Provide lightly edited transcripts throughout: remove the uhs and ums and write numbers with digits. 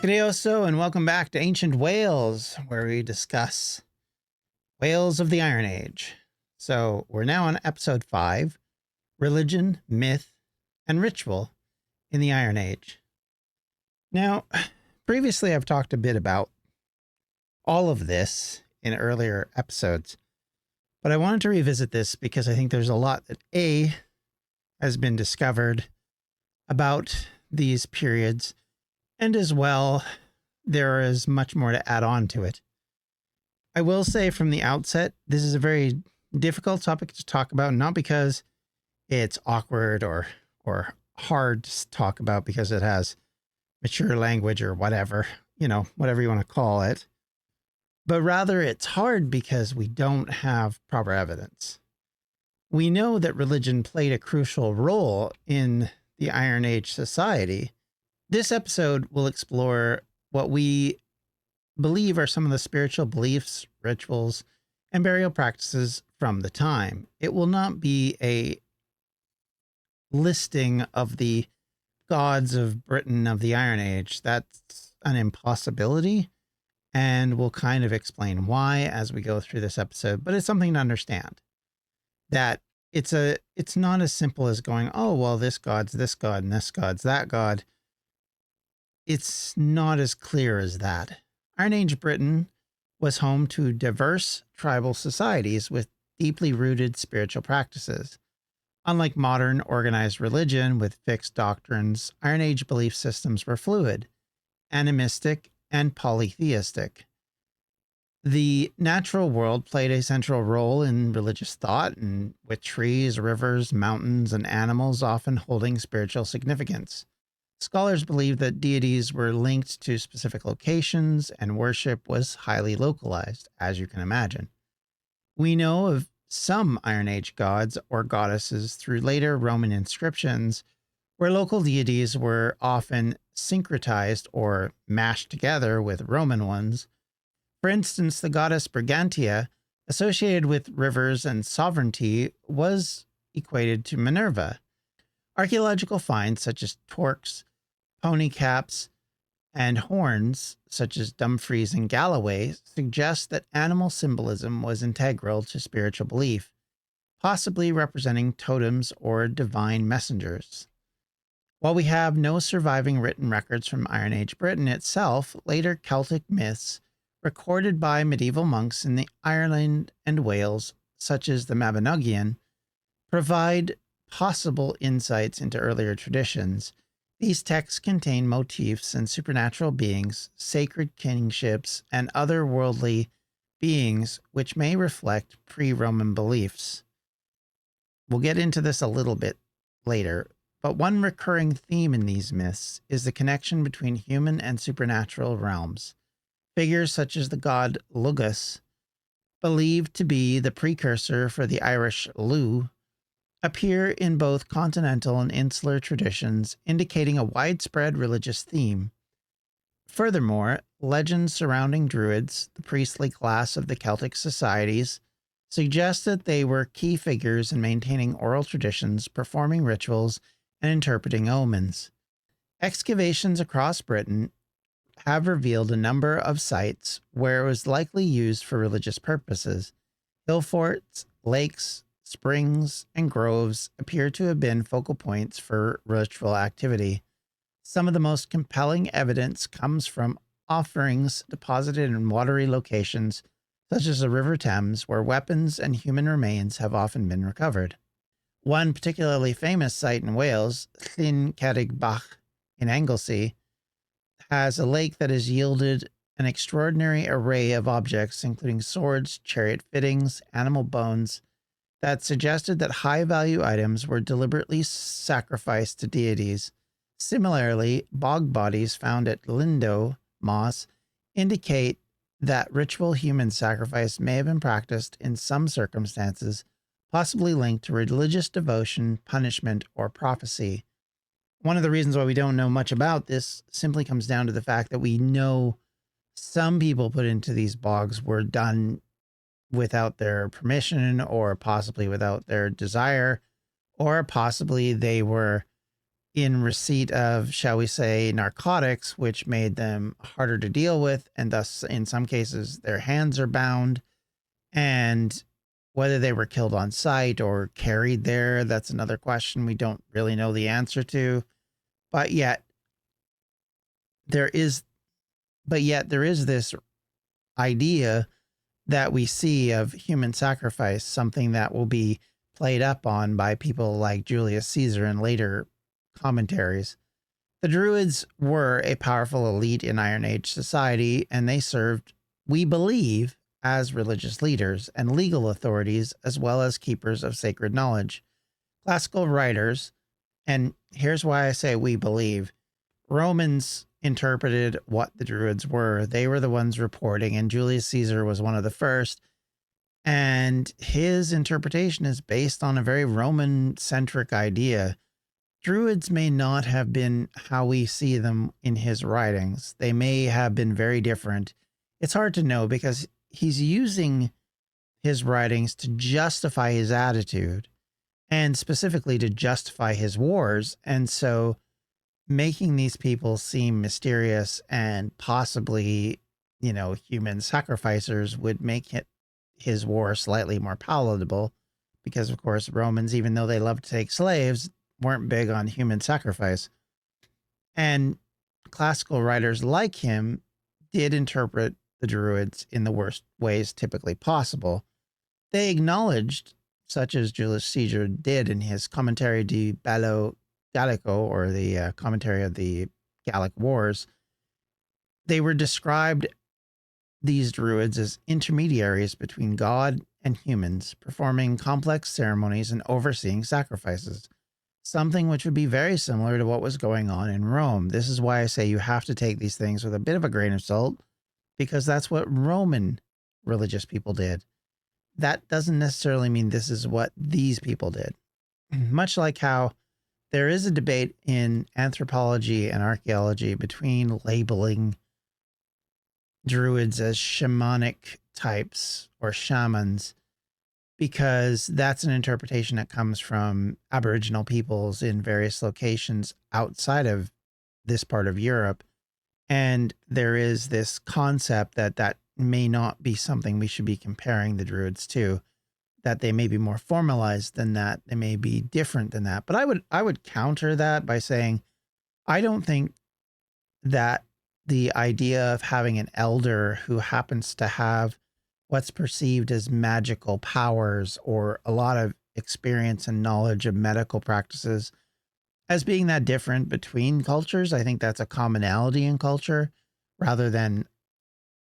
G'day and welcome back to Ancient Wales, where we discuss Wales of the Iron Age. So we're now on episode 5, Religion, Myth, and Ritual in the Iron Age. Now, previously I've talked a bit about all of this in earlier episodes, but I wanted to revisit this because I think there's a lot that has been discovered about these periods, and as well, there is much more to add on to it. I will say from the outset, this is a very difficult topic to talk about, not because it's awkward or hard to talk about because it has mature language or whatever, whatever you want to call it, but rather it's hard because we don't have proper evidence. We know that religion played a crucial role in the Iron Age society. This episode will explore what we believe are some of the spiritual beliefs, rituals, and burial practices from the time. It will not be a listing of the gods of Britain of the Iron Age. That's an impossibility, and we'll kind of explain why as we go through this episode, but it's something to understand that it's not as simple as going, oh, well, this god's this god and this god's that god. It's not as clear as that. Iron Age Britain was home to diverse tribal societies with deeply rooted spiritual practices. Unlike modern organized religion with fixed doctrines, Iron Age belief systems were fluid, animistic, and polytheistic. The natural world played a central role in religious thought, and with trees, rivers, mountains, and animals often holding spiritual significance. Scholars believe that deities were linked to specific locations and worship was highly localized, as you can imagine. We know of some Iron Age gods or goddesses through later Roman inscriptions where local deities were often syncretized or mashed together with Roman ones. For instance, the goddess Brigantia, associated with rivers and sovereignty, was equated to Minerva. Archaeological finds such as torques, pony caps, and horns, such as Dumfries and Galloway, suggest that animal symbolism was integral to spiritual belief, possibly representing totems or divine messengers. While we have no surviving written records from Iron Age Britain itself, later Celtic myths recorded by medieval monks in Ireland and Wales, such as the Mabinogion, provide possible insights into earlier traditions. These texts contain motifs and supernatural beings, sacred kingships, and otherworldly beings which may reflect pre-Roman beliefs. We'll get into this a little bit later, but one recurring theme in these myths is the connection between human and supernatural realms. Figures such as the god Lugus, believed to be the precursor for the Irish Lugh, appear in both continental and insular traditions, indicating a widespread religious theme. Furthermore, legends surrounding Druids, the priestly class of the Celtic societies, suggest that they were key figures in maintaining oral traditions, performing rituals, and interpreting omens. Excavations across Britain have revealed a number of sites where it was likely used for religious purposes. Hill forts, lakes, springs, and groves appear to have been focal points for ritual activity. Some of the most compelling evidence comes from offerings deposited in watery locations, such as the River Thames, where weapons and human remains have often been recovered. One particularly famous site in Wales, Llyn Cerrig Bach in Anglesey, has a lake that has yielded an extraordinary array of objects, including swords, chariot fittings, animal bones, that suggested that high-value items were deliberately sacrificed to deities. Similarly, bog bodies found at Lindo Moss indicate that ritual human sacrifice may have been practiced in some circumstances, possibly linked to religious devotion, punishment, or prophecy. One of the reasons why we don't know much about this simply comes down to the fact that we know some people put into these bogs were done without their permission or possibly without their desire, or possibly they were in receipt of, shall we say, narcotics, which made them harder to deal with. And thus, in some cases, their hands are bound. And whether they were killed on site or carried there, that's another question we don't really know the answer to. But yet there is this idea that we see of human sacrifice, something that will be played up on by people like Julius Caesar in later commentaries. The Druids were a powerful elite in Iron Age society, and they served, we believe, as religious leaders and legal authorities, as well as keepers of sacred knowledge. Classical writers, and here's why I say we believe, Romans interpreted what the Druids were. They were the ones reporting, and Julius Caesar was one of the first. And his interpretation is based on a very Roman centric idea. Druids may not have been how we see them in his writings. They may have been very different. It's hard to know because he's using his writings to justify his attitude and specifically to justify his wars. And so making these people seem mysterious and possibly, human sacrificers would make his war slightly more palatable because, of course, Romans, even though they loved to take slaves, weren't big on human sacrifice. And classical writers like him did interpret the Druids in the worst ways typically possible. They acknowledged, such as Julius Caesar did in his Commentary de Bello Gallico, or the commentary of the Gallic Wars, they were described, these Druids, as intermediaries between God and humans, performing complex ceremonies and overseeing sacrifices, something which would be very similar to what was going on in Rome. This is why I say you have to take these things with a bit of a grain of salt, because that's what Roman religious people did. That doesn't necessarily mean this is what these people did. Much like how there is a debate in anthropology and archaeology between labeling Druids as shamanic types or shamans, because that's an interpretation that comes from Aboriginal peoples in various locations outside of this part of Europe. And there is this concept that may not be something we should be comparing the Druids to, that they may be more formalized than that. They may be different than that. But I would counter that by saying, I don't think that the idea of having an elder who happens to have what's perceived as magical powers or a lot of experience and knowledge of medical practices as being that different between cultures. I think that's a commonality in culture rather than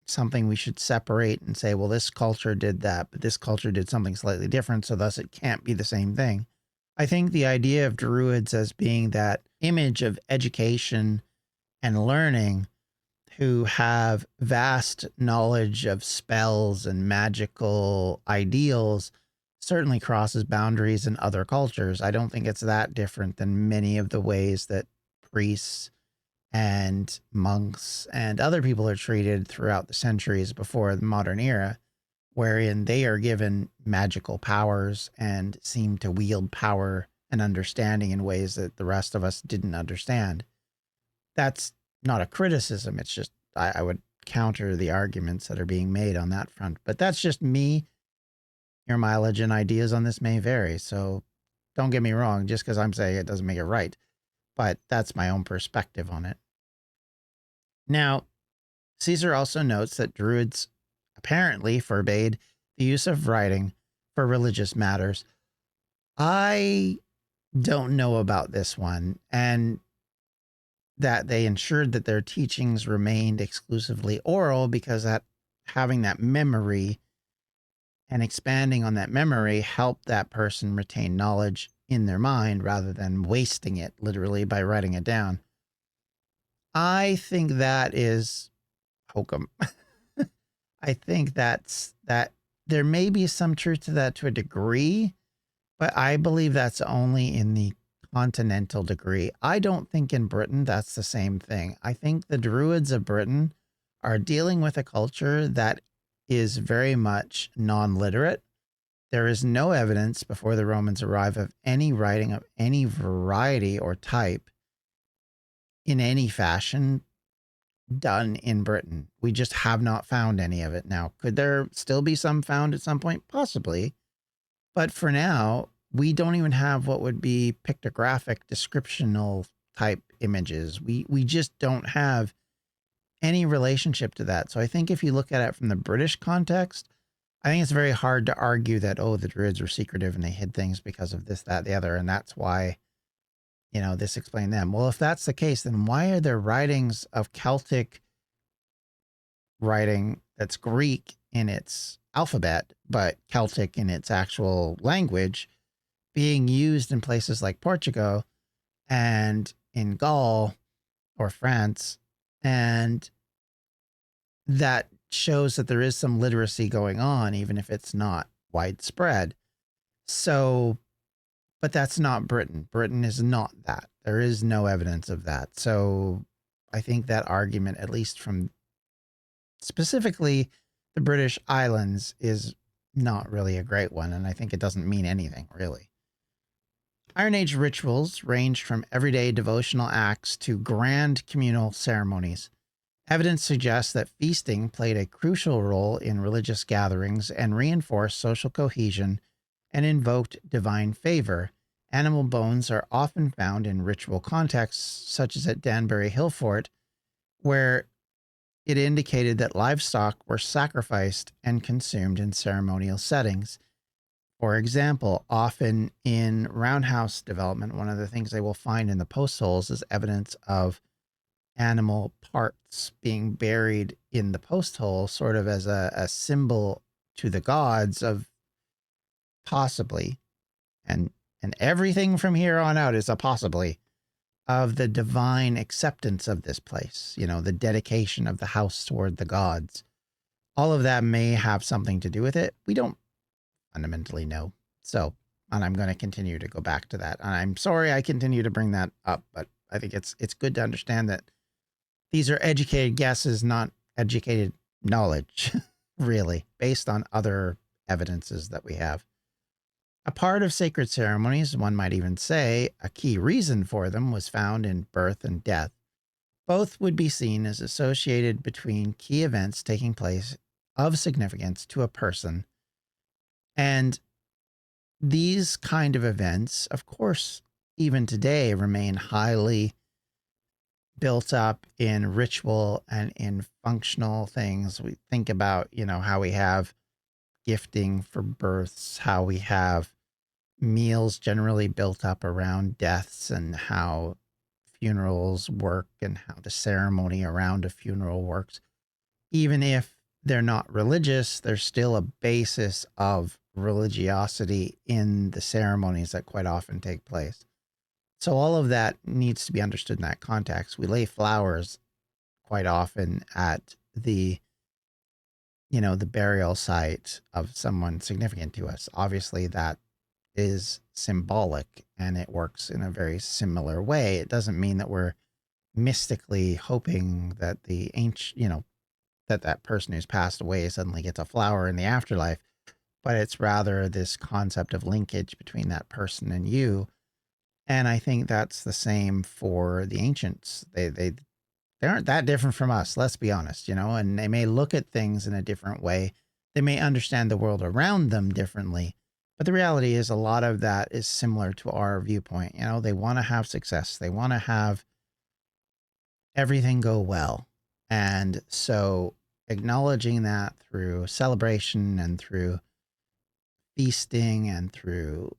something we should separate and say, well, this culture did that, but this culture did something slightly different, so thus it can't be the same thing. I think the idea of Druids as being that image of education and learning, who have vast knowledge of spells and magical ideals, certainly crosses boundaries in other cultures. I don't think it's that different than many of the ways that priests and monks and other people are treated throughout the centuries before the modern era, wherein they are given magical powers and seem to wield power and understanding in ways that the rest of us didn't understand. That's not a criticism. It's just, I would counter the arguments that are being made on that front. But that's just me. Your mileage and ideas on this may vary. So don't get me wrong, just because I'm saying it doesn't make it right. But that's my own perspective on it. Now, Caesar also notes that Druids apparently forbade the use of writing for religious matters. I don't know about this one, and that they ensured that their teachings remained exclusively oral because that having that memory and expanding on that memory helped that person retain knowledge in their mind rather than wasting it literally by writing it down. I think that is hokum. I think that there may be some truth to that to a degree, but I believe that's only in the continental degree. I don't think in Britain that's the same thing. I think the Druids of Britain are dealing with a culture that is very much non-literate. There is no evidence before the Romans arrive of any writing of any variety or type. in any fashion done in Britain. We just have not found any of it. Now, could there still be some found at some point? Possibly. But for now, we don't even have what would be pictographic descriptional type images. We just don't have any relationship to that. So I think if you look at it from the British context, I think it's very hard to argue that, oh, the Druids were secretive and they hid things because of this, that, the other, and that's why, this explained them. Well, if that's the case, then why are there writings of Celtic writing that's Greek in its alphabet, but Celtic in its actual language being used in places like Portugal and in Gaul or France? And that shows that there is some literacy going on, even if it's not widespread. So, but that's not Britain. Britain is not that. There is no evidence of that. So I think that argument, at least from specifically the British Islands, is not really a great one. And I think it doesn't mean anything, really. Iron Age rituals ranged from everyday devotional acts to grand communal ceremonies. Evidence suggests that feasting played a crucial role in religious gatherings and reinforced social cohesion and invoked divine favor. Animal bones are often found in ritual contexts, such as at Danbury Hill Fort, where it indicated that livestock were sacrificed and consumed in ceremonial settings. For example, often in roundhouse development, one of the things they will find in the post holes is evidence of animal parts being buried in the post hole, sort of as a symbol to the gods of possibly, and everything from here on out is a possibly, of the divine acceptance of this place, the dedication of the house toward the gods. All of that may have something to do with it. We don't fundamentally know. So, and I'm going to continue to go back to that. And I'm sorry I continue to bring that up, but I think it's good to understand that these are educated guesses, not educated knowledge, really, based on other evidences that we have. A part of sacred ceremonies, one might even say a key reason for them, was found in birth and death. Both would be seen as associated between key events taking place of significance to a person. And these kind of events, of course, even today remain highly built up in ritual and in functional things. We think about, how we have gifting for births, how we have meals generally built up around deaths, and how funerals work and how the ceremony around a funeral works. Even if they're not religious, there's still a basis of religiosity in the ceremonies that quite often take place. So all of that needs to be understood in that context. We lay flowers quite often at the burial site of someone significant to us. Obviously, that is symbolic and it works in a very similar way. It doesn't mean that we're mystically hoping that the ancient, that person who's passed away suddenly gets a flower in the afterlife, but it's rather this concept of linkage between that person and you. And I think that's the same for the ancients. They aren't that different from us, let's be honest, and they may look at things in a different way. They may understand the world around them differently. But the reality is a lot of that is similar to our viewpoint. They want to have success. They want to have everything go well. And so acknowledging that through celebration and through feasting and through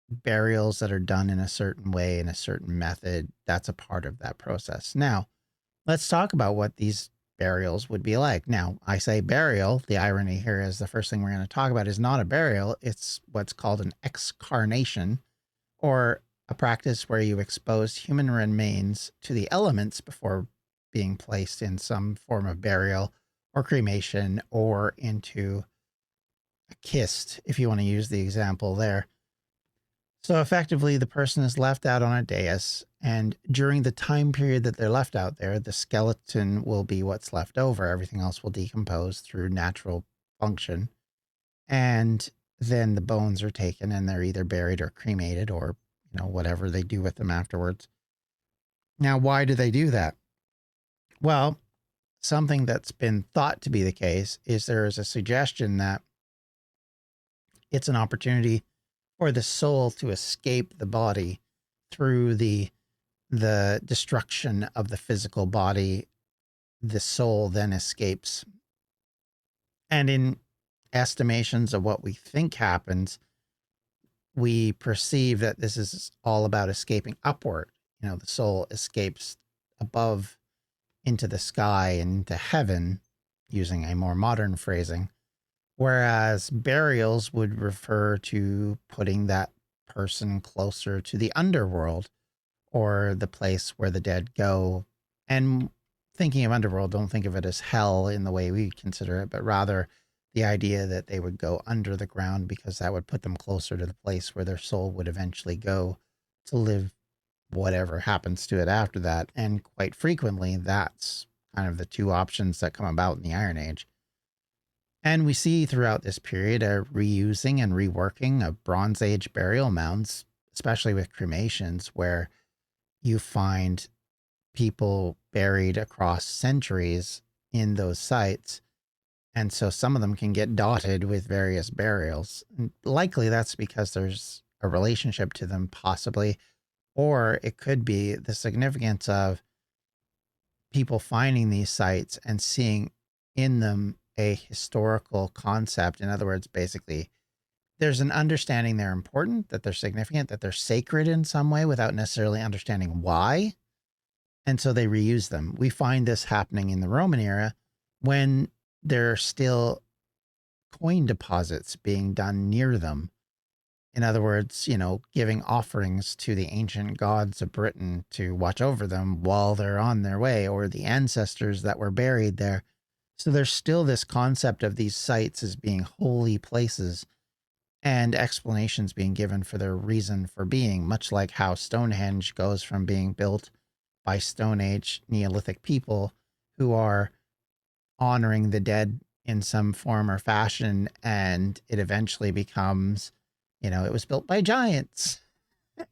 burials that are done in a certain way, in a certain method, that's a part of that process. Now, let's talk about what these burials would be like. Now, I say burial. The irony here is the first thing we're going to talk about is not a burial. It's what's called an excarnation, or a practice where you expose human remains to the elements before being placed in some form of burial or cremation or into a kist, if you want to use the example there. So effectively, the person is left out on a dais, and during the time period that they're left out there, the skeleton will be what's left over. Everything else will decompose through natural function. And then the bones are taken and they're either buried or cremated or, whatever they do with them afterwards. Now, why do they do that? Well, something that's been thought to be the case is there is a suggestion that it's an opportunity for the soul to escape the body through the destruction of the physical body. The soul then escapes. And in estimations of what we think happens, we perceive that this is all about escaping upward. You know, the soul escapes above into the sky and into heaven, using a more modern phrasing, whereas burials would refer to putting that person closer to the underworld or the place where the dead go. And thinking of underworld, don't think of it as hell in the way we consider it, but rather the idea that they would go under the ground because that would put them closer to the place where their soul would eventually go to live whatever happens to it after that. And quite frequently, that's kind of the two options that come about in the Iron Age. And we see throughout this period a reusing and reworking of Bronze Age burial mounds, especially with cremations, where you find people buried across centuries in those sites. And so some of them can get dotted with various burials. And likely that's because there's a relationship to them, possibly. Or it could be the significance of people finding these sites and seeing in them a historical concept. In other words, basically, there's an understanding they're important, that they're significant, that they're sacred in some way without necessarily understanding why. And so they reuse them. We find this happening in the Roman era when there are still coin deposits being done near them. In other words, you know, giving offerings to the ancient gods of Britain to watch over them while they're on their way, or the ancestors that were buried there. So there's still this concept of these sites as being holy places and explanations being given for their reason for being, much like how Stonehenge goes from being built by Stone Age Neolithic people who are honoring the dead in some form or fashion, and it eventually becomes, you know, it was built by giants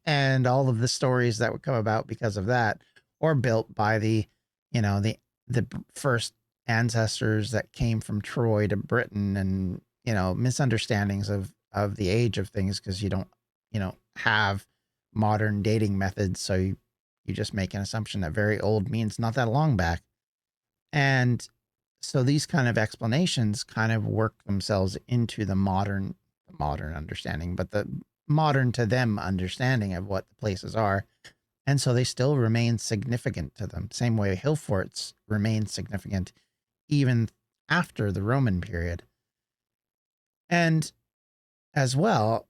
and all of the stories that would come about because of that, or built by the, you know, the first ancestors that came from Troy to Britain, and, you know, misunderstandings of the age of things because you don't, you know, have modern dating methods, so you just make an assumption that very old means not that long back. And so these kind of explanations kind of work themselves into the modern understanding, but the modern to them understanding of what the places are. And so they still remain significant to them. Same way hill forts remain significant even after the Roman period. And as well,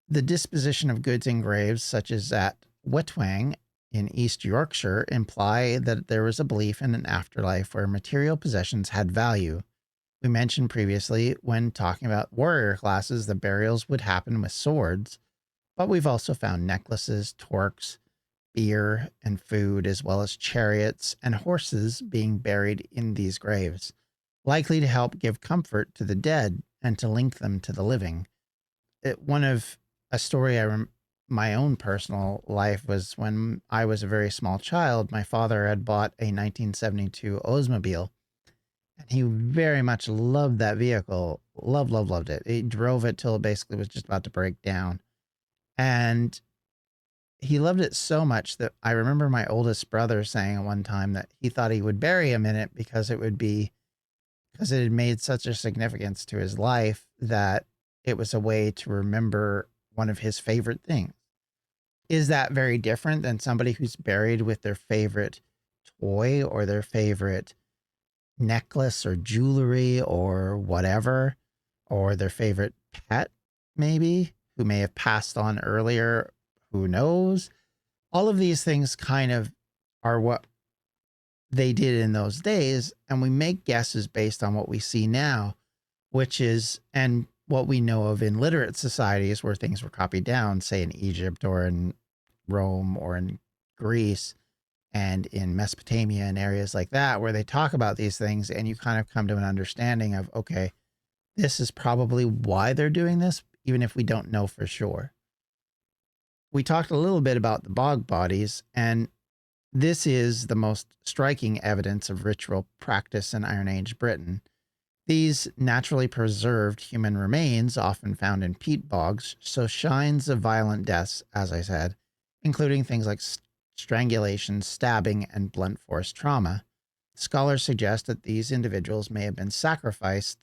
the disposition of goods in graves, such as at Wetwang in East Yorkshire, imply that there was a belief in an afterlife where material possessions had value. We mentioned previously when talking about warrior classes, the burials would happen with swords, but we've also found necklaces, torques, beer, and food, as well as chariots and horses being buried in these graves, likely to help give comfort to the dead and to link them to the living. One of a story my own personal life was when I was a very small child. My father had bought a 1972 Oldsmobile, and he very much loved that vehicle. Loved it. He drove it till it basically was just about to break down. And he loved it so much that I remember my oldest brother saying at one time that he thought he would bury him in it because it had made such a significance to his life that it was a way to remember one of his favorite things. Is that very different than somebody who's buried with their favorite toy or their favorite necklace or jewelry or whatever, or their favorite pet, maybe, who may have passed on earlier? Who knows? All of these things kind of are what they did in those days. And we make guesses based on what we see now, which is, and what we know of in literate societies where things were copied down, say in Egypt or in Rome or in Greece and in Mesopotamia and areas like that, where they talk about these things, and you kind of come to an understanding of, okay, this is probably why they're doing this, even if we don't know for sure. We talked a little bit about the bog bodies, and This is the most striking evidence of ritual practice in Iron Age Britain. These naturally preserved human remains, often found in peat bogs, show signs of violent deaths, as I said, including things like strangulation, stabbing, and blunt force trauma. Scholars suggest that these individuals may have been sacrificed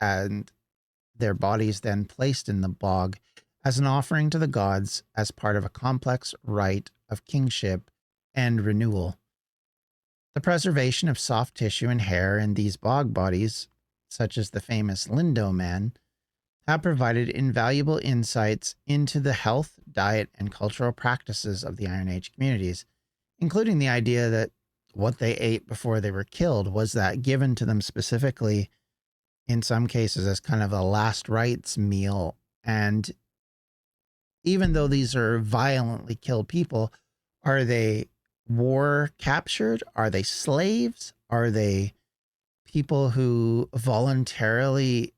and their bodies then placed in the bog as an offering to the gods as part of a complex rite of kingship and renewal. The preservation of soft tissue and hair in these bog bodies, such as the famous Lindo man, have provided invaluable insights into the health, diet, and cultural practices of the Iron Age communities, including the idea that what they ate before they were killed was that given to them specifically, in some cases, as kind of a last rites meal. And even though these are violently killed people, are they war captured? Are they slaves? Are they people who voluntarily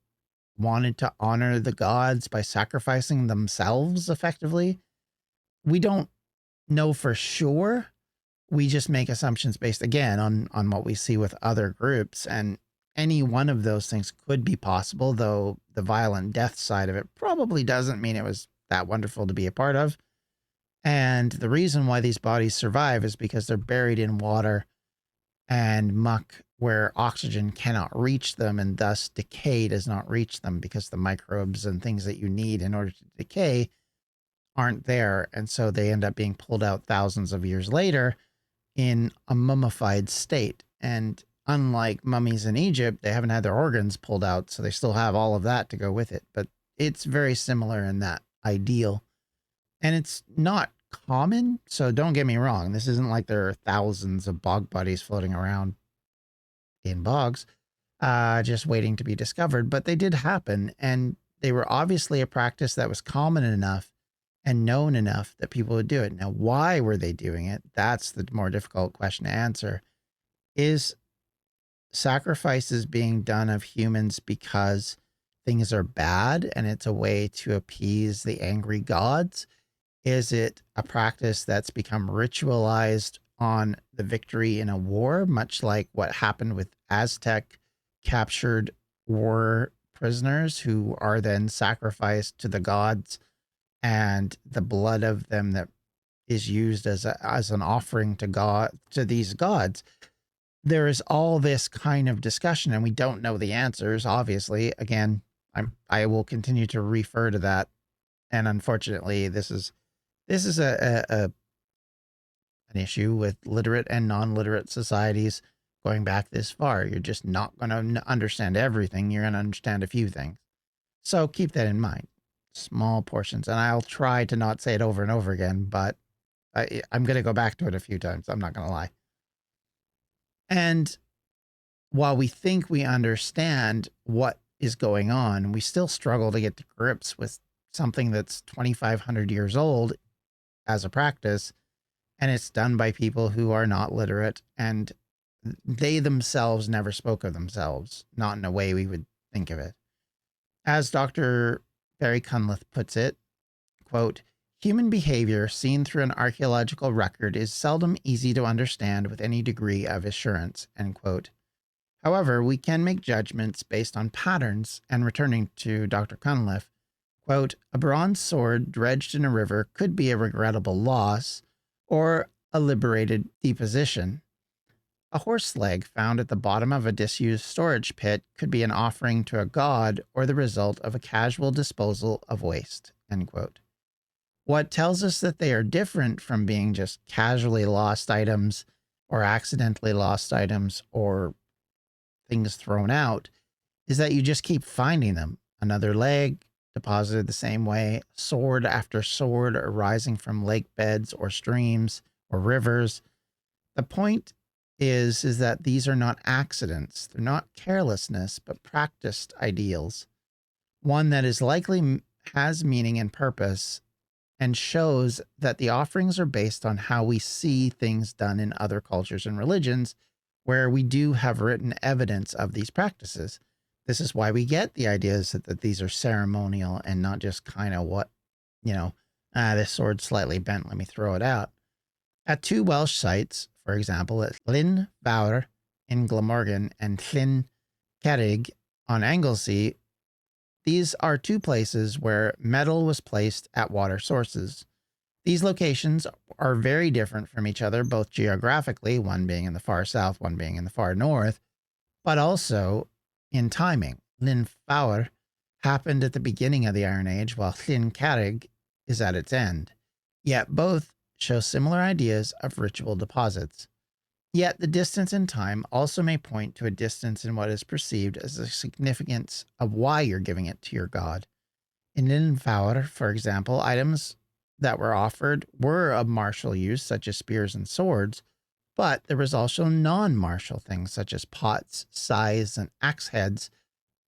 wanted to honor the gods by sacrificing themselves effectively? We don't know for sure. We just make assumptions based again on what we see with other groups, and any one of those things could be possible, though the violent death side of it probably doesn't mean it was that wonderful to be a part of. And the reason why these bodies survive is because they're buried in water and muck where oxygen cannot reach them, and thus decay does not reach them because the microbes and things that you need in order to decay aren't there. And so they end up being pulled out thousands of years later in a mummified state. And unlike mummies in Egypt, they haven't had their organs pulled out, so they still have all of that to go with it. But it's very similar in that ideal. And it's not common, so don't get me wrong. This isn't like there are thousands of bog bodies floating around in bogs, just waiting to be discovered. But they did happen, and they were obviously a practice that was common enough and known enough that people would do it. Now, why were they doing it? That's the more difficult question to answer. Is sacrifices being done of humans because things are bad and it's a way to appease the angry gods? Is it a practice that's become ritualized on the victory in a war, much like what happened with Aztec captured war prisoners who are then sacrificed to the gods, and the blood of them that is used as an offering to these gods? There is all this kind of discussion, and we don't know the answers. Obviously, again, I will continue to refer to that, and unfortunately, this is an issue with literate and non-literate societies going back this far. You're just not going to understand everything. You're going to understand a few things. So keep that in mind. Small portions. And I'll try to not say it over and over again, but I'm going to go back to it a few times. I'm not going to lie. And while we think we understand what is going on, we still struggle to get to grips with something that's 2,500 years old as a practice, and it's done by people who are not literate, and they themselves never spoke of themselves, not in a way we would think of it. As Dr. Barry Cunliffe puts it, quote, "Human behavior seen through an archaeological record is seldom easy to understand with any degree of assurance," end quote. However, we can make judgments based on patterns, and returning to Dr. Cunliffe, quote, "A bronze sword dredged in a river could be a regrettable loss or a liberated deposition. A horse leg found at the bottom of a disused storage pit could be an offering to a god or the result of a casual disposal of waste," end quote. What tells us that they are different from being just casually lost items or accidentally lost items or things thrown out is that you just keep finding them. Another leg deposited the same way, sword after sword arising from lake beds or streams or rivers. The point is that these are not accidents. They're not carelessness, but practiced ideals. One that is likely has meaning and purpose, and shows that the offerings are based on how we see things done in other cultures and religions, where we do have written evidence of these practices. This is why we get the ideas that these are ceremonial and not just kind of what, this sword's slightly bent, let me throw it out. At two Welsh sites, for example, at Llyn Fawr in Glamorgan and Llyn Cerrig on Anglesey, these are two places where metal was placed at water sources. These locations are very different from each other, both geographically, one being in the far south, one being in the far north, but also in timing. Llyn Fawr happened at the beginning of the Iron Age, while Llyn Cerrig is at its end. Yet both show similar ideas of ritual deposits. Yet the distance in time also may point to a distance in what is perceived as the significance of why you're giving it to your god. In Llyn Fawr, for example, items that were offered were of martial use, such as spears and swords, but there was also non-martial things such as pots, scythes, and axe heads,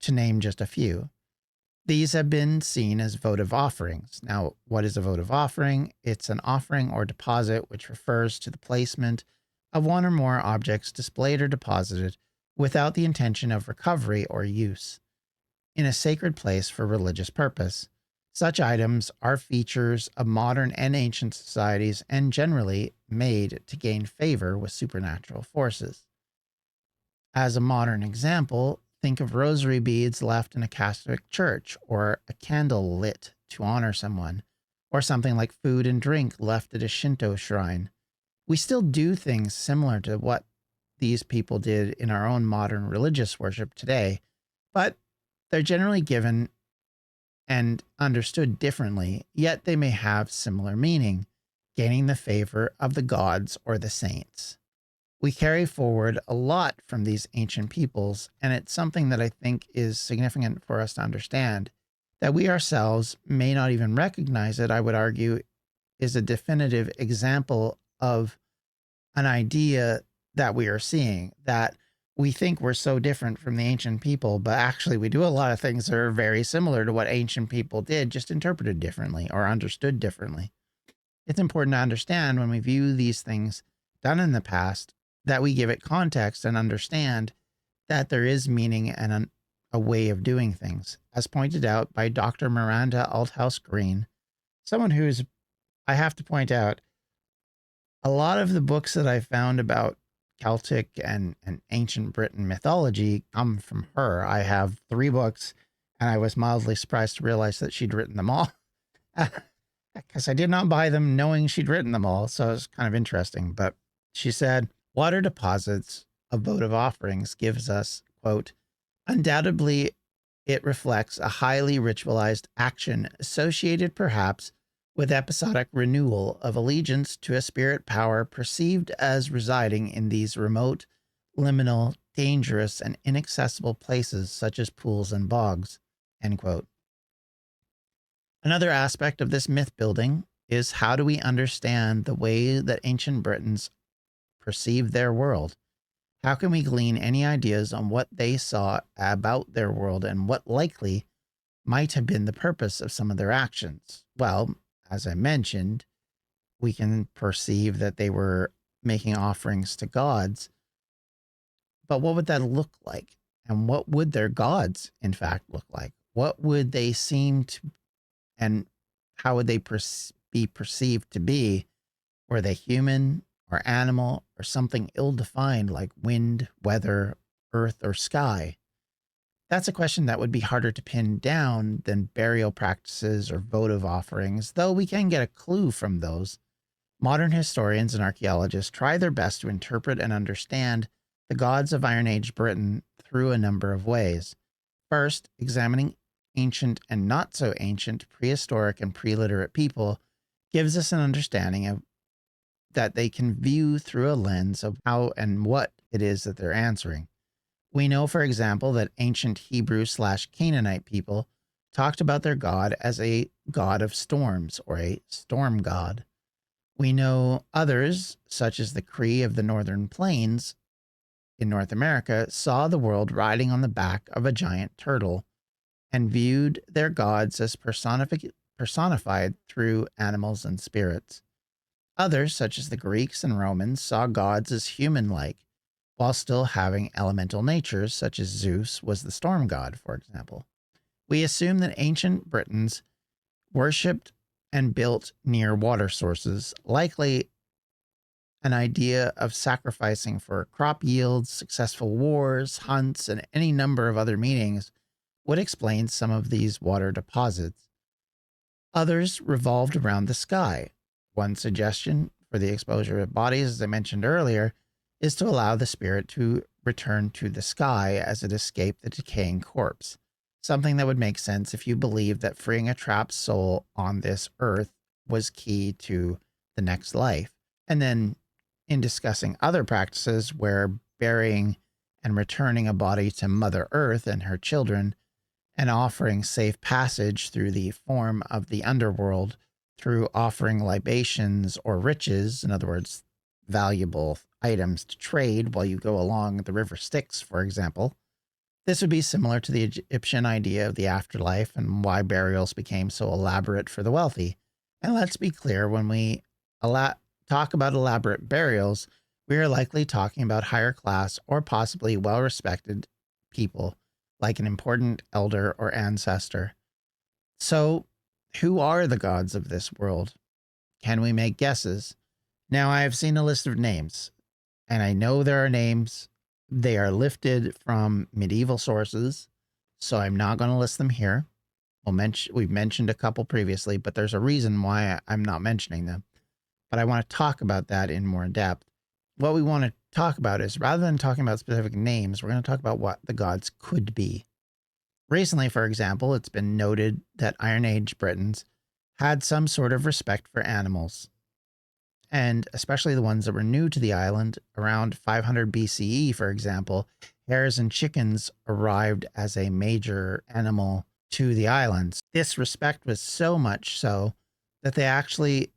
to name just a few. These have been seen as votive offerings. Now, what is a votive offering? It's an offering or deposit which refers to the placement of one or more objects displayed or deposited without the intention of recovery or use in a sacred place for religious purpose. Such items are features of modern and ancient societies and generally made to gain favor with supernatural forces. As a modern example, think of rosary beads left in a Catholic church, or a candle lit to honor someone, or something like food and drink left at a Shinto shrine. We still do things similar to what these people did in our own modern religious worship today, but they're generally given and understood differently, yet they may have similar meaning, gaining the favor of the gods or the saints. We carry forward a lot from these ancient peoples, and it's something that I think is significant for us to understand, that we ourselves may not even recognize it, I would argue, is a definitive example of an idea that we are seeing, that we think we're so different from the ancient people, but actually we do a lot of things that are very similar to what ancient people did, just interpreted differently or understood differently. It's important to understand when we view these things done in the past that we give it context and understand that there is meaning and a way of doing things, as pointed out by Dr. Miranda Althouse Green, someone who's, I have to point out, a lot of the books that I found about Celtic and ancient Britain mythology come from her. I have 3 books, and I was mildly surprised to realize that she'd written them all, because I did not buy them knowing she'd written them all, so it's kind of interesting. But she said, water deposits of votive offerings gives us, quote, undoubtedly it reflects a highly ritualized action associated perhaps with episodic renewal of allegiance to a spirit power perceived as residing in these remote, liminal, dangerous, and inaccessible places such as pools and bogs, end quote. Another aspect of this myth building is, how do we understand the way that ancient Britons perceived their world? How can we glean any ideas on what they saw about their world and what likely might have been the purpose of some of their actions? Well, as I mentioned, we can perceive that they were making offerings to gods, but what would that look like? And what would their gods, in fact, look like? What would they seem to, and how would they be perceived to be? Were they human or animal or something ill-defined like wind, weather, earth, or sky? That's a question that would be harder to pin down than burial practices or votive offerings, though we can get a clue from those. Modern historians and archaeologists try their best to interpret and understand the gods of Iron Age Britain through a number of ways. First, examining ancient and not so ancient, prehistoric and pre-literate people gives us an understanding of that they can view through a lens of how and what it is that they're answering. We know, for example, that ancient Hebrew/Canaanite people talked about their god as a god of storms, or a storm god. We know others, such as the Cree of the Northern Plains in North America, saw the world riding on the back of a giant turtle and viewed their gods as personified through animals and spirits. Others, such as the Greeks and Romans, saw gods as human-like, while still having elemental natures, such as Zeus was the storm god, for example. We assume that ancient Britons worshipped and built near water sources, likely an idea of sacrificing for crop yields, successful wars, hunts, and any number of other meanings would explain some of these water deposits. Others revolved around the sky. One suggestion for the exposure of bodies, as I mentioned earlier, is to allow the spirit to return to the sky as it escaped the decaying corpse. Something that would make sense if you believed that freeing a trapped soul on this earth was key to the next life. And then in discussing other practices where burying and returning a body to Mother Earth and her children and offering safe passage through the form of the underworld through offering libations or riches, in other words, valuable items to trade while you go along the river Styx, for example. This would be similar to the Egyptian idea of the afterlife and why burials became so elaborate for the wealthy. And let's be clear, when we talk about elaborate burials, we are likely talking about higher class or possibly well-respected people, like an important elder or ancestor. So, who are the gods of this world? Can we make guesses? Now, I have seen a list of names, and I know there are names. They are lifted from medieval sources, so I'm not going to list them here. We've mentioned a couple previously, but there's a reason why I'm not mentioning them. But I want to talk about that in more depth. What we want to talk about is, rather than talking about specific names, we're going to talk about what the gods could be. Recently, for example, it's been noted that Iron Age Britons had some sort of respect for animals, and especially the ones that were new to the island. Around 500 BCE, for example, hares and chickens arrived as a major animal to the islands. This respect was so much so that they actually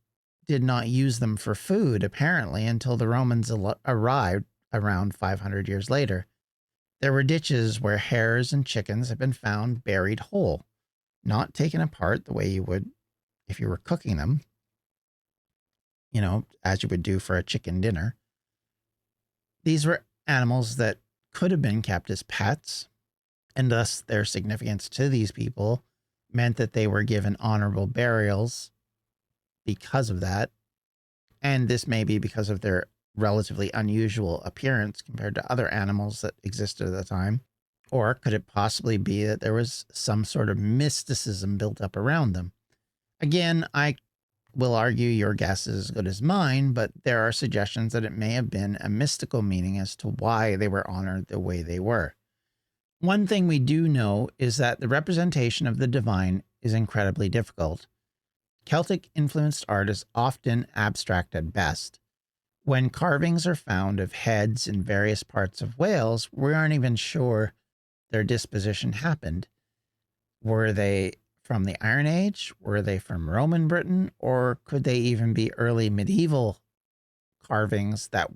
did not use them for food, apparently, until the Romans arrived around 500 years later. There were ditches where hares and chickens had been found buried whole, not taken apart the way you would if you were cooking them, as you would do for a chicken dinner. These were animals that could have been kept as pets, and thus their significance to these people meant that they were given honorable burials because of that. And this may be because of their relatively unusual appearance compared to other animals that existed at the time. Or could it possibly be that there was some sort of mysticism built up around them? Again, I will argue your guess is as good as mine, but there are suggestions that it may have been a mystical meaning as to why they were honored the way they were. One thing we do know is that the representation of the divine is incredibly difficult. Celtic-influenced art is often abstract at best. When carvings are found of heads in various parts of Wales, we aren't even sure their disposition happened. Were they from the Iron Age? Were they from Roman Britain? Or could they even be early medieval carvings that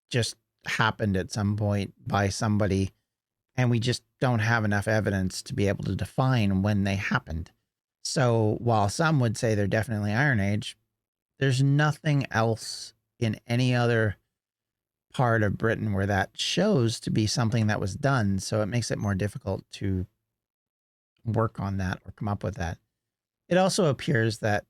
just happened at some point by somebody, and we just don't have enough evidence to be able to define when they happened? So while some would say they're definitely Iron Age, there's nothing else in any other part of Britain where that shows to be something that was done. So it makes it more difficult to work on that or come up with that. It also appears that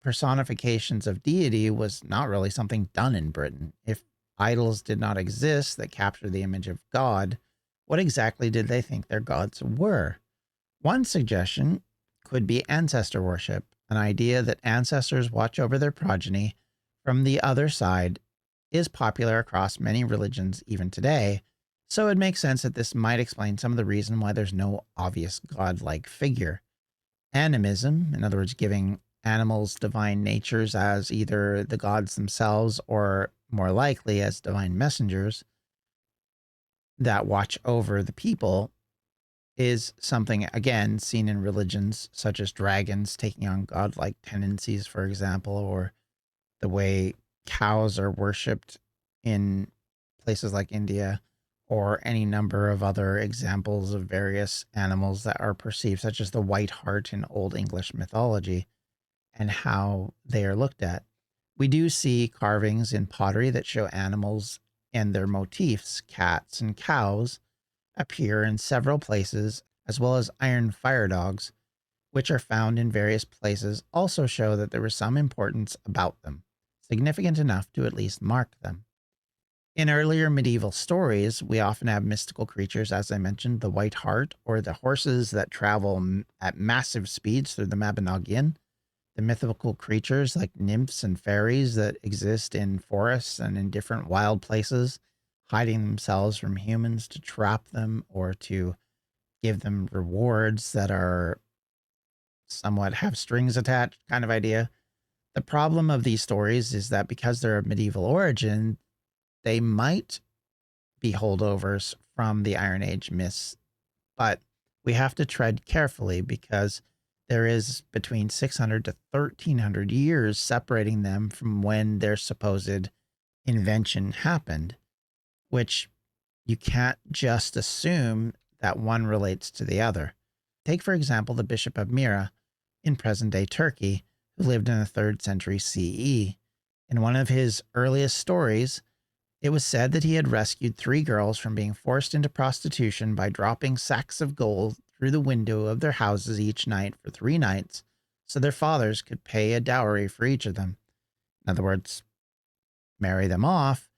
personifications of deity was not really something done in Britain. If idols did not exist that captured the image of God, what exactly did they think their gods were? One suggestion could be ancestor worship, an idea that ancestors watch over their progeny from the other side is popular across many religions even today, so it makes sense that this might explain some of the reason why there's no obvious godlike figure. Animism, in other words, giving animals divine natures as either the gods themselves or more likely as divine messengers that watch over the people, is something, again, seen in religions such as dragons taking on godlike tendencies, for example, or the way cows are worshipped in places like India, or any number of other examples of various animals that are perceived, such as the white hart in Old English mythology, and how they are looked at. We do see carvings in pottery that show animals and their motifs, cats and cows, appear in several places, as well as iron fire dogs, which are found in various places, also show that there was some importance about them. significant enough to at least mark them. In earlier medieval stories, we often have mystical creatures, as I mentioned, the White Hart, or the horses that travel at massive speeds through the Mabinogion, the mythical creatures like nymphs and fairies that exist in forests and in different wild places, hiding themselves from humans to trap them or to give them rewards that are somewhat have strings attached kind of idea. The problem of these stories is that because they're of medieval origin, they might be holdovers from the Iron Age myths, but we have to tread carefully because there is between 600 to 1300 years separating them from when their supposed invention happened, which you can't just assume that one relates to the other. Take, for example, the Bishop of Myra in present day Turkey, who lived in the 3rd century CE. In one of his earliest stories, it was said that he had rescued 3 girls from being forced into prostitution by dropping sacks of gold through the window of their houses each night for 3 nights so their fathers could pay a dowry for each of them. In other words, marry them off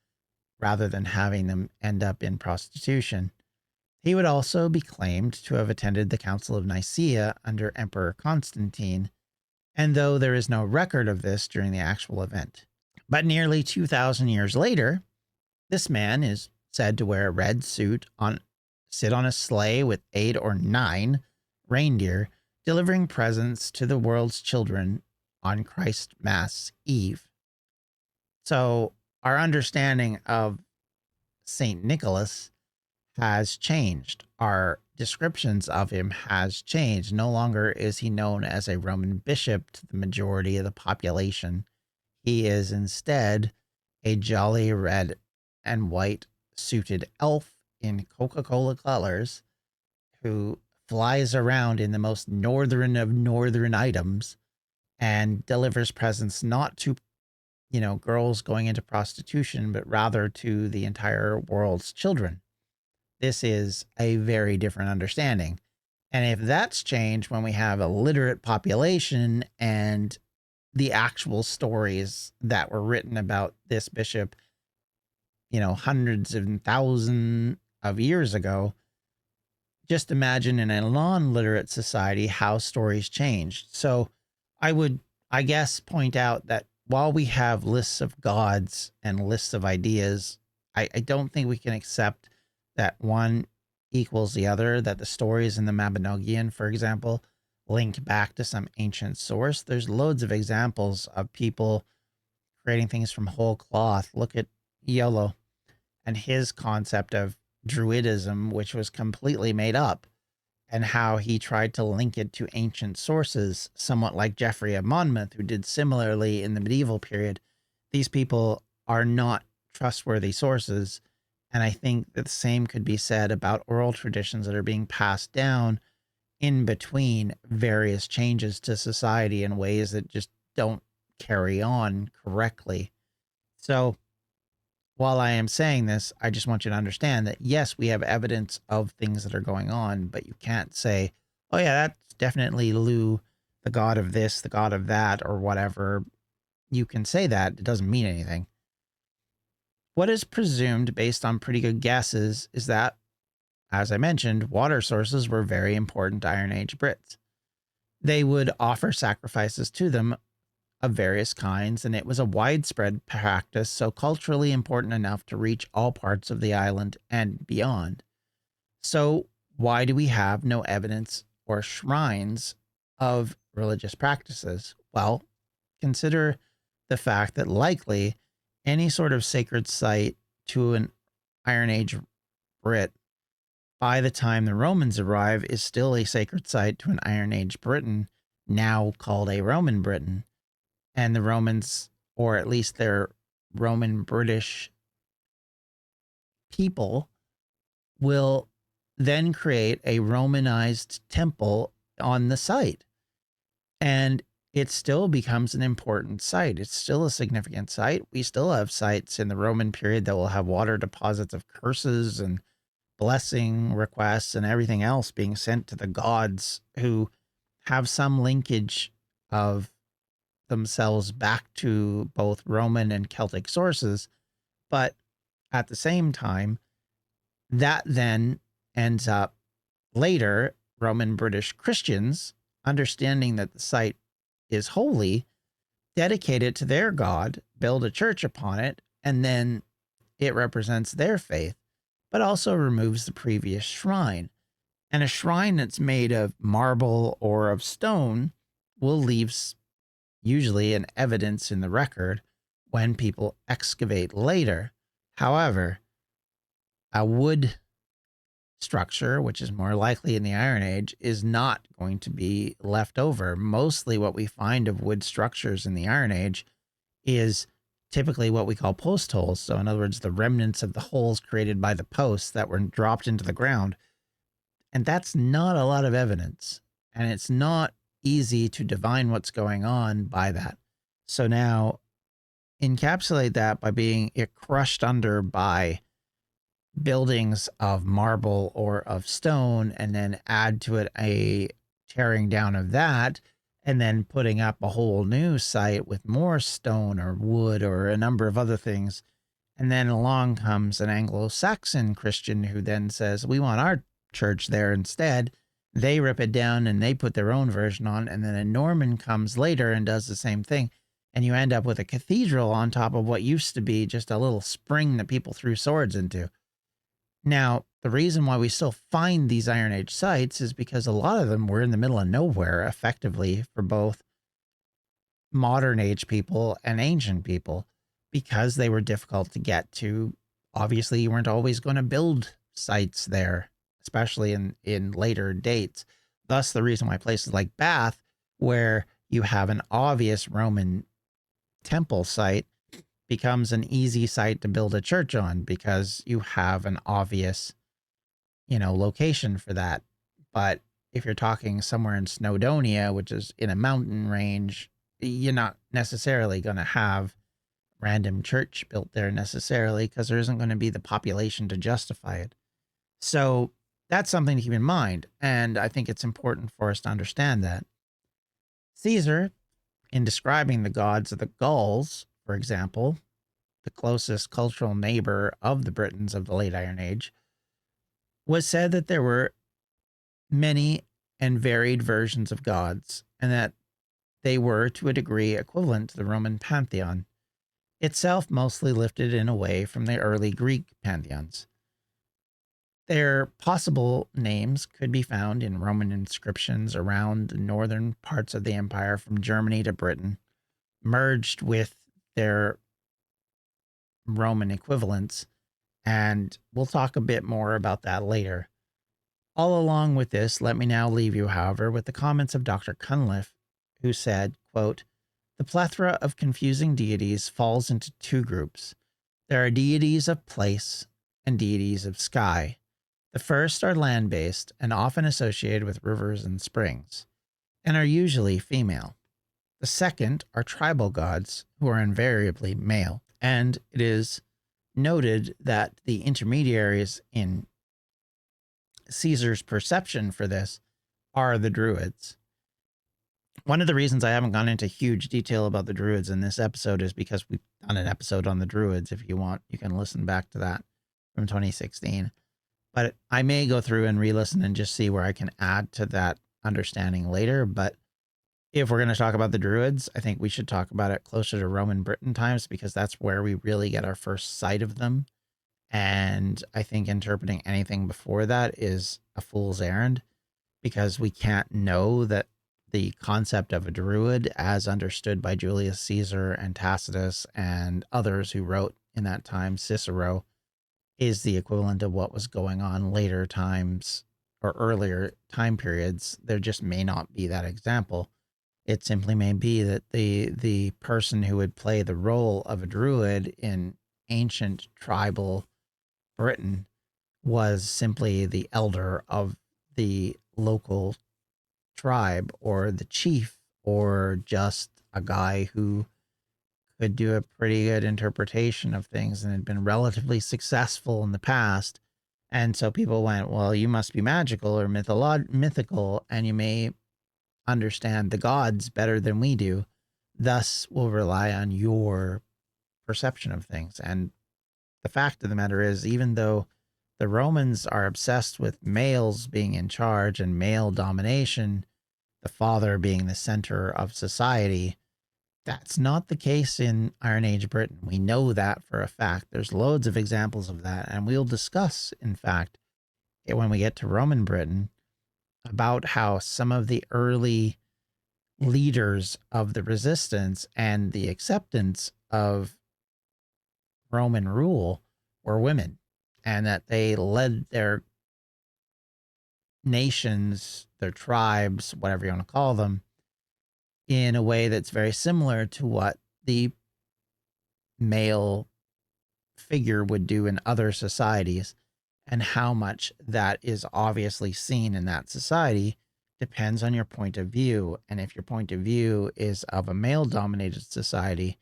rather than having them end up in prostitution. He would also be claimed to have attended the Council of Nicaea under Emperor Constantine, and though there is no record of this during the actual event. But nearly 2,000 years later, this man is said to wear a red suit, sit on a sleigh with 8 or 9 reindeer, delivering presents to the world's children on Christ Mass Eve. So our understanding of Saint Nicholas has changed. Our descriptions of him has changed. No longer is he known as a Roman bishop to the majority of the population. He is instead a jolly red and white suited elf in Coca-Cola colors who flies around in the most northern of northern items and delivers presents not to, girls going into prostitution, but rather to the entire world's children. This is a very different understanding. And if that's changed when we have a literate population and the actual stories that were written about this bishop, hundreds and thousands of years ago, just imagine in a non-literate society how stories changed. So I would, I guess, point out that while we have lists of gods and lists of ideas, I don't think we can accept that one equals the other, that the stories in the Mabinogion, for example, link back to some ancient source. There's loads of examples of people creating things from whole cloth. Look at Iolo and his concept of Druidism, which was completely made up, and how he tried to link it to ancient sources, somewhat like Geoffrey of Monmouth, who did similarly in the medieval period. These people are not trustworthy sources. And I think that the same could be said about oral traditions that are being passed down in between various changes to society in ways that just don't carry on correctly. So while I am saying this, I just want you to understand that, yes, we have evidence of things that are going on, but you can't say, oh, yeah, that's definitely Lu, the god of this, the god of that, or whatever. You can say that. It doesn't mean anything. What is presumed based on pretty good guesses is that, as I mentioned, water sources were very important to Iron Age Brits. They would offer sacrifices to them of various kinds, and it was a widespread practice, so culturally important enough to reach all parts of the island and beyond. So why do we have no evidence or shrines of religious practices? Well, consider the fact that likely any sort of sacred site to an Iron Age Brit by the time the Romans arrive is still a sacred site to an Iron Age Briton, now called a Roman Briton. And the Romans, or at least their Roman British people, will then create a Romanized temple on the site. And it still becomes an important site. It's still a significant site. We still have sites in the Roman period that will have water deposits of curses and blessing requests and everything else being sent to the gods who have some linkage of themselves back to both Roman and Celtic sources. But at the same time, that then ends up later, Roman British Christians, understanding that the site is holy, dedicate it to their God, build a church upon it, and then it represents their faith, but also removes the previous shrine. And a shrine that's made of marble or of stone will leave usually an evidence in the record when people excavate later. However, a wood structure, which is more likely in the Iron Age, is not going to be left over. Mostly what we find of wood structures in the Iron Age is typically what we call post holes. So in other words, the remnants of the holes created by the posts that were dropped into the ground. And that's not a lot of evidence. And it's not easy to divine what's going on by that. So now encapsulate that by being it crushed under by buildings of marble or of stone, and then add to it a tearing down of that, and then putting up a whole new site with more stone or wood or a number of other things. And then along comes an Anglo-Saxon Christian who then says, we want our church there instead. They rip it down and they put their own version on. And then a Norman comes later and does the same thing. And you end up with a cathedral on top of what used to be just a little spring that people threw swords into. Now, the reason why we still find these Iron Age sites is because a lot of them were in the middle of nowhere, effectively, for both modern age people and ancient people, because they were difficult to get to. Obviously, you weren't always going to build sites there, especially in later dates. Thus, the reason why places like Bath, where you have an obvious Roman temple site, becomes an easy site to build a church on, because you have an obvious, location for that. But if you're talking somewhere in Snowdonia, which is in a mountain range, you're not necessarily going to have random church built there necessarily, because there isn't going to be the population to justify it. So that's something to keep in mind. And I think it's important for us to understand that. Caesar, in describing the gods of the Gauls, for example, the closest cultural neighbor of the Britons of the late Iron Age, was said that there were many and varied versions of gods, and that they were, to a degree, equivalent to the Roman pantheon, itself mostly lifted in a way from the early Greek pantheons. Their possible names could be found in Roman inscriptions around the northern parts of the empire from Germany to Britain, merged with their Roman equivalents, and we'll talk a bit more about that later. All along with this, let me now leave you, however, with the comments of Dr. Cunliffe, who said, quote, "The plethora of confusing deities falls into two groups. There are deities of place and deities of sky. The first are land-based and often associated with rivers and springs, and are usually female. The second are tribal gods, who are invariably male. And it is noted that the intermediaries in Caesar's perception for this are the Druids." One of the reasons I haven't gone into huge detail about the Druids in this episode is because we've done an episode on the Druids. If you want, you can listen back to that from 2016. But I may go through and re-listen and just see where I can add to that understanding later. But if we're going to talk about the Druids, I think we should talk about it closer to Roman Britain times, because that's where we really get our first sight of them. And I think interpreting anything before that is a fool's errand, because we can't know that the concept of a Druid, as understood by Julius Caesar and Tacitus and others who wrote in that time, Cicero, is the equivalent of what was going on later times or earlier time periods. There just may not be that example. It simply may be that the person who would play the role of a Druid in ancient tribal Britain was simply the elder of the local tribe, or the chief, or just a guy who could do a pretty good interpretation of things and had been relatively successful in the past. And so people went, well, you must be magical or mythical, and you may understand the gods better than we do. thus will rely on your perception of things. And the fact of the matter is, even though the Romans are obsessed with males being in charge and male domination, the father being the center of society, that's not the case in Iron Age Britain. We know that for a fact. There's loads of examples of that. And we'll discuss, in fact, when we get to Roman Britain, about how some of the early leaders of the resistance and the acceptance of Roman rule were women, and that they led their nations, their tribes, whatever you want to call them, in a way that's very similar to what the male figure would do in other societies, and how much that is obviously seen in that society depends on your point of view. And if your point of view is of a male dominated society,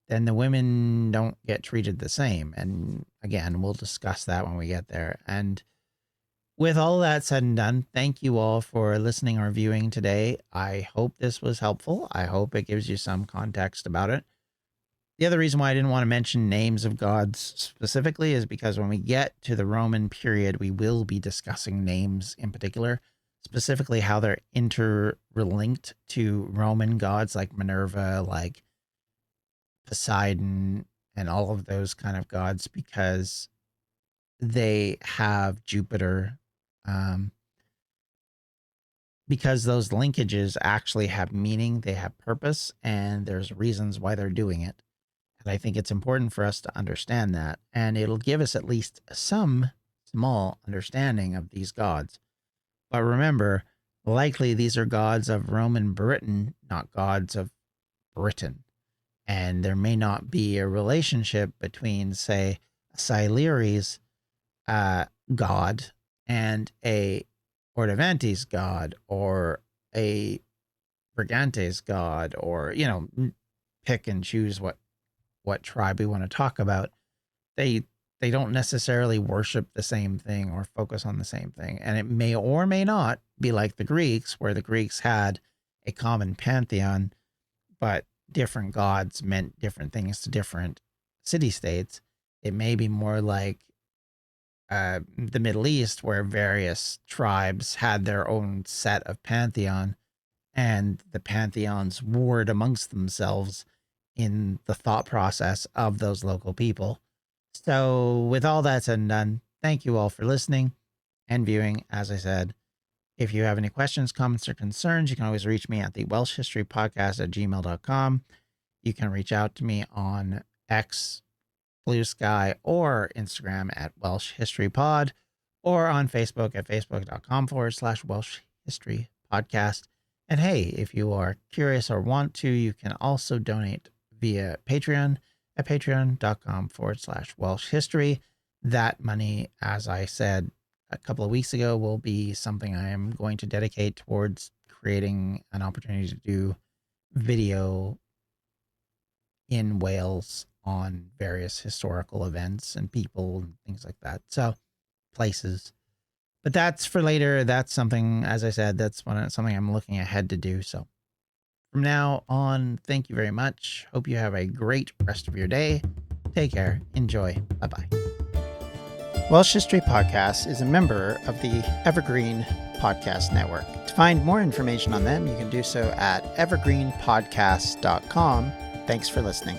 then the women don't get treated the same. And again, we'll discuss that when we get there. And with all that said and done, thank you all for listening or viewing today. I hope this was helpful. I hope it gives you some context about it. The other reason why I didn't want to mention names of gods specifically is because when we get to the Roman period, we will be discussing names in particular, specifically how they're interlinked to Roman gods like Minerva, like Poseidon, and all of those kind of gods, because they have Jupiter, because those linkages actually have meaning, they have purpose, and there's reasons why they're doing it. And I think it's important for us to understand that, and it'll give us at least some small understanding of these gods. But remember, likely these are gods of Roman Britain, not gods of Britain. And there may not be a relationship between, say, a Silures god and a Ordavantes god, or a Brigantes god, or, pick and choose what tribe we want to talk about. They don't necessarily worship the same thing or focus on the same thing. And it may or may not be like the Greeks, where the Greeks had a common pantheon, but different gods meant different things to different city-states. It may be more like the Middle East, where various tribes had their own set of pantheon, and the pantheons warred amongst themselves in the thought process of those local people. So with all that said and done, thank you all for listening and viewing. As I said, if you have any questions, comments, or concerns, you can always reach me at the welshhistorypodcast@gmail.com. You can reach out to me on X, Blue Sky, or Instagram at Welsh History Pod, or on Facebook at facebook.com/Welsh History Podcast. And hey, if you are curious or want to, you can also donate via Patreon at patreon.com/Welsh History. That money, as I said a couple of weeks ago, will be something I am going to dedicate towards creating an opportunity to do video in Wales on various historical events and people and things like that. So, places. But that's for later. That's something, as I said, that's something I'm looking ahead to do. So from now on, thank you very much. Hope you have a great rest of your day. Take care. Enjoy. Bye-bye. Welsh History Podcast is a member of the Evergreen Podcast Network. To find more information on them, you can do so at evergreenpodcast.com. Thanks for listening.